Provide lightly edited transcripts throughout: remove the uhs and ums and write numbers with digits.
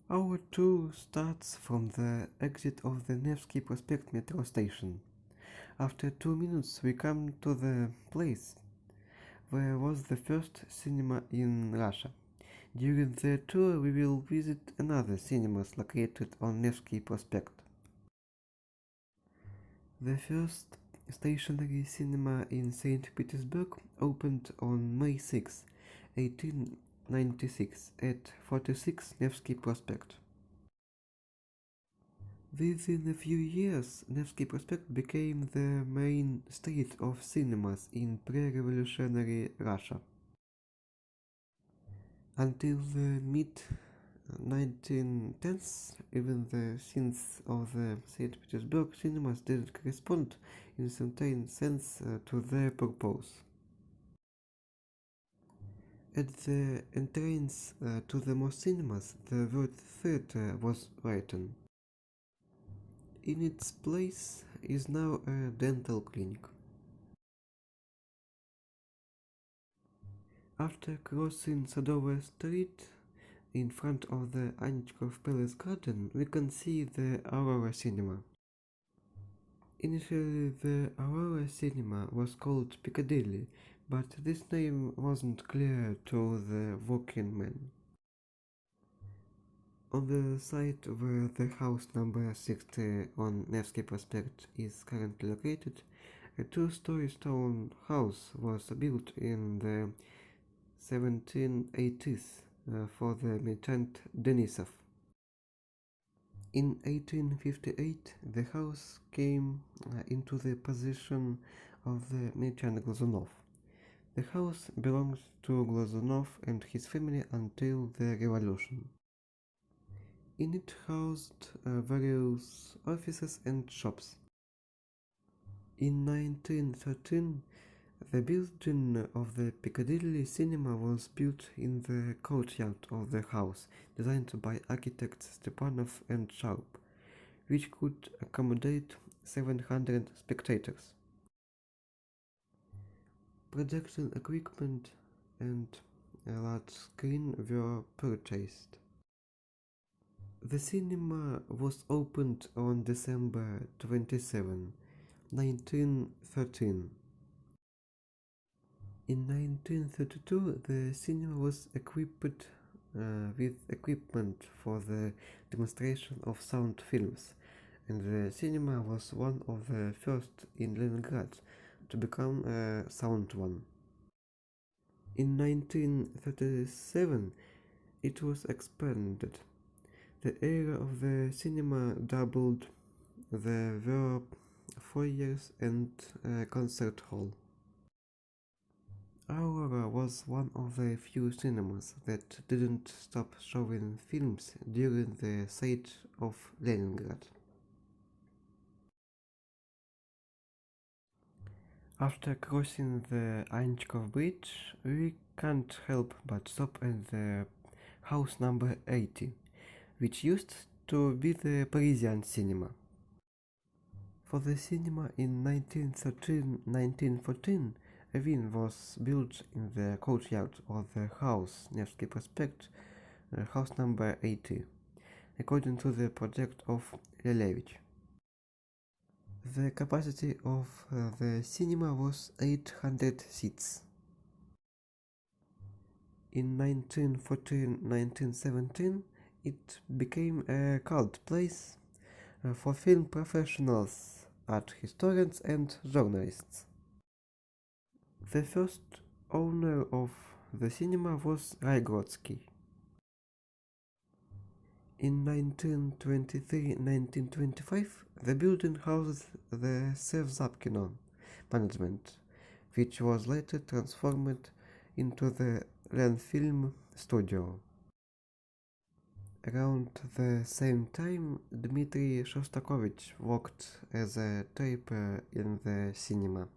Our tour starts from the exit of the Nevsky Prospect metro station. After 2 minutes we come to the place where was the first cinema in Russia. During the tour we will visit another cinemas located on Nevsky Prospect. The first stationary cinema in St. Petersburg opened on May 6, 1896 at 46 Nevsky Prospect. Within a few years, Nevsky Prospect became the main street of cinemas in pre-revolutionary Russia. Until the mid-1910s, even the scenes of the St. Petersburg cinemas didn't correspond in certain sense to their purpose. At the entrance to the most cinemas, the word theater was written. In its place is now a dental clinic. After crossing Sadovaya Street, in front of the Anchkov Palace Garden, we can see the Aurora Cinema. Initially, the Aurora Cinema was called Piccadilly, but this name wasn't clear to the working men. On the site where the house number 60 on Nevsky Prospect is currently located, a two-story stone house was built in the 1780s for the merchant Denisov. In 1858, the house came into the possession of the merchant Glazunov. The house belonged to Glazunov and his family until the revolution. In it housed various offices and shops. In 1913, the building of the Piccadilly Cinema was built in the courtyard of the house, designed by architects Stepanov and Sharp, which could accommodate 700 spectators. Projection equipment and a large screen were purchased. The cinema was opened on December 27, 1913. In 1932, the cinema was equipped with equipment for the demonstration of sound films, and the cinema was one of the first in Leningrad to become a sound one. In 1937, it was expanded. The area of the cinema doubled. There were foyers and a concert hall. Aurora was one of the few cinemas that didn't stop showing films during the siege of Leningrad. After crossing the Anchkov Bridge, we can't help but stop at the house number 80, which used to be the Parisian cinema. For the cinema in 1913-1914, a wing was built in the courtyard of the house Nevsky Prospect, house number 80, according to the project of Lelevich. The capacity of the cinema was 800 seats. In 1914-1917, it became a cult place for film professionals, art historians and journalists. The first owner of the cinema was Raigrodsky. In 1923-1925, the building housed the Sevzapkino management, which was later transformed into the Lenfilm studio. Around the same time, Dmitry Shostakovich worked as a taper in the cinema.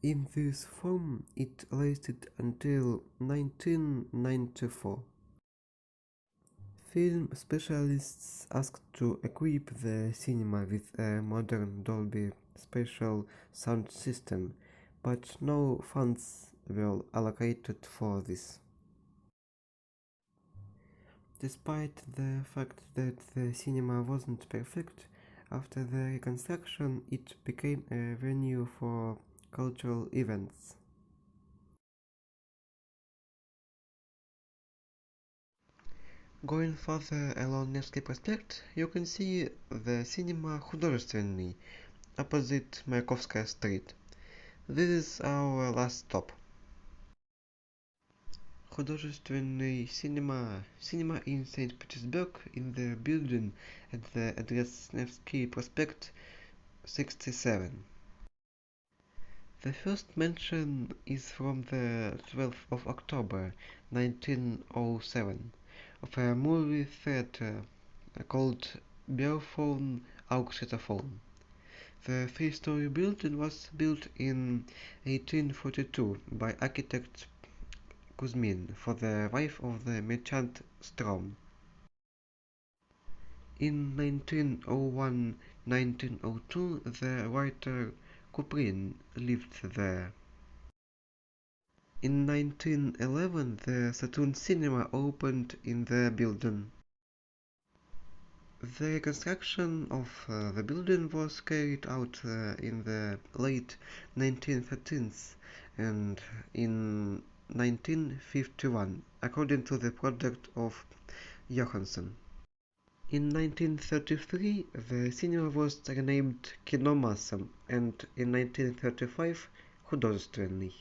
In this form, it lasted until 1994. Film specialists asked to equip the cinema with a modern Dolby Spatial sound system, but no funds were allocated for this. Despite the fact that the cinema wasn't perfect, after the reconstruction it became a venue for cultural events. Going further along Nevsky Prospect, you can see the cinema Художественный, opposite Mayakovskaya Street. This is our last stop. Художественный cinema in St. Petersburg, in the building at the address Nevsky Prospect 67. The first mention is from the 12th of October 1907 of a movie theater called Biophone Augschitaphone. The three-story building was built in 1842 by architect Kuzmin for the wife of the merchant Strom. In 1901-1902 the writer Kuprin lived there. In 1911 the Saturn Cinema opened in the building. The reconstruction of the building was carried out in the late 1913s and in 1951, according to the project of Johansson. In 1933, the cinema was renamed Киномассом and in 1935, Художественный.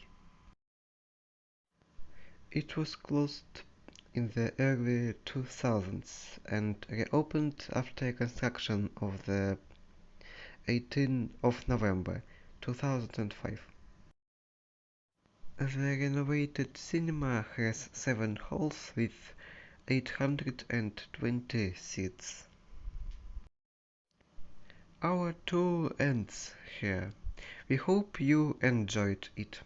It was closed in the early 2000s and reopened after construction of the 18th of November 2005. The renovated cinema has 7 halls with 820 seats. Our tour ends here. We hope you enjoyed it.